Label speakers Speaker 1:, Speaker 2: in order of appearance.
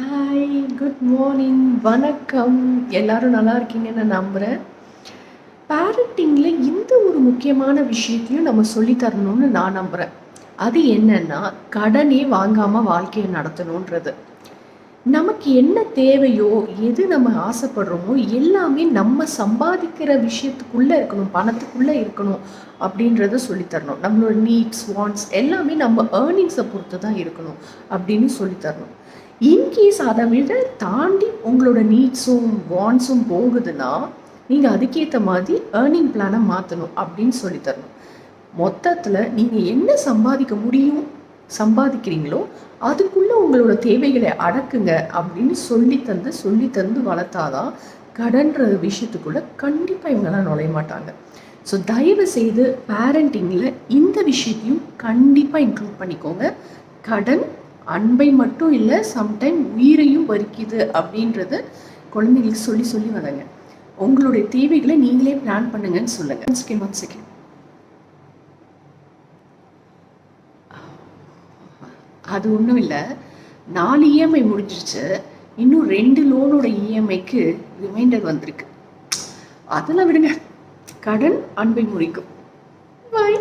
Speaker 1: Hi, good morning, வணக்கம். எல்லாரும் நல்லா இருக்கீங்கன்னு நான் நம்புகிறேன். பேரண்டிங்கில் இந்த ஒரு முக்கியமான விஷயத்தையும் நம்ம சொல்லி தரணும்னு நான் நம்புகிறேன். அது என்னன்னா, கடனே வாங்காமல் வாழ்க்கையை நடத்தணுன்றது. நமக்கு என்ன தேவையோ, எது நம்ம ஆசைப்படுறோமோ எல்லாமே நம்ம சம்பாதிக்கிற விஷயத்துக்குள்ளே இருக்கணும், பணத்துக்குள்ளே இருக்கணும் அப்படின்றத சொல்லித்தரணும். நம்மளோட நீட்ஸ், வாண்ட்ஸ் எல்லாமே நம்ம ஏர்னிங்ஸை பொறுத்து தான் இருக்கணும் அப்படின்னு சொல்லித்தரணும். இன்கேஸ் அதை விட தாண்டி உங்களோட நீட்ஸும் வாண்ட்ஸும் போகுதுன்னா, நீங்கள் அதுக்கேற்ற மாதிரி ஏர்னிங் பிளானை மாற்றணும் அப்படின்னு சொல்லித்தரணும். மொத்தத்தில் நீங்கள் என்ன சம்பாதிக்க முடியும், சம்பாதிக்கிறீங்களோ அதுக்குள்ளே உங்களோட தேவைகளை அடக்குங்க அப்படின்னு சொல்லி தந்து வளர்த்தாதான் கடன்ற விஷயத்துக்குள்ளே கண்டிப்பாக இவங்கெல்லாம் நுழைய மாட்டாங்க. ஸோ தயவு செய்து பேரண்டிங்கில் இந்த விஷயத்தையும் கண்டிப்பாக இன்க்ளூட் பண்ணிக்கோங்க. கடன் அன்பை மட்டும் இல்லை, சம்டைம் உயிரையும் பறிக்குது அப்படின்றத குழந்தைங்களுக்கு சொல்லி சொல்லி வளங்க. உங்களுடைய தேவைகளை நீங்களே பிளான் பண்ணுங்கன்னு சொல்லுங்கள். One second. அது ஒன்றும் இல்லை, 4 இஎம்ஐ முடிஞ்சிருச்சு, இன்னும் 2 லோனோட இஎம்ஐக்கு ரிமைண்டர் வந்திருக்கு. அதெல்லாம் விடுங்க, கடன் அன்பை முறிக்கும். பாய்.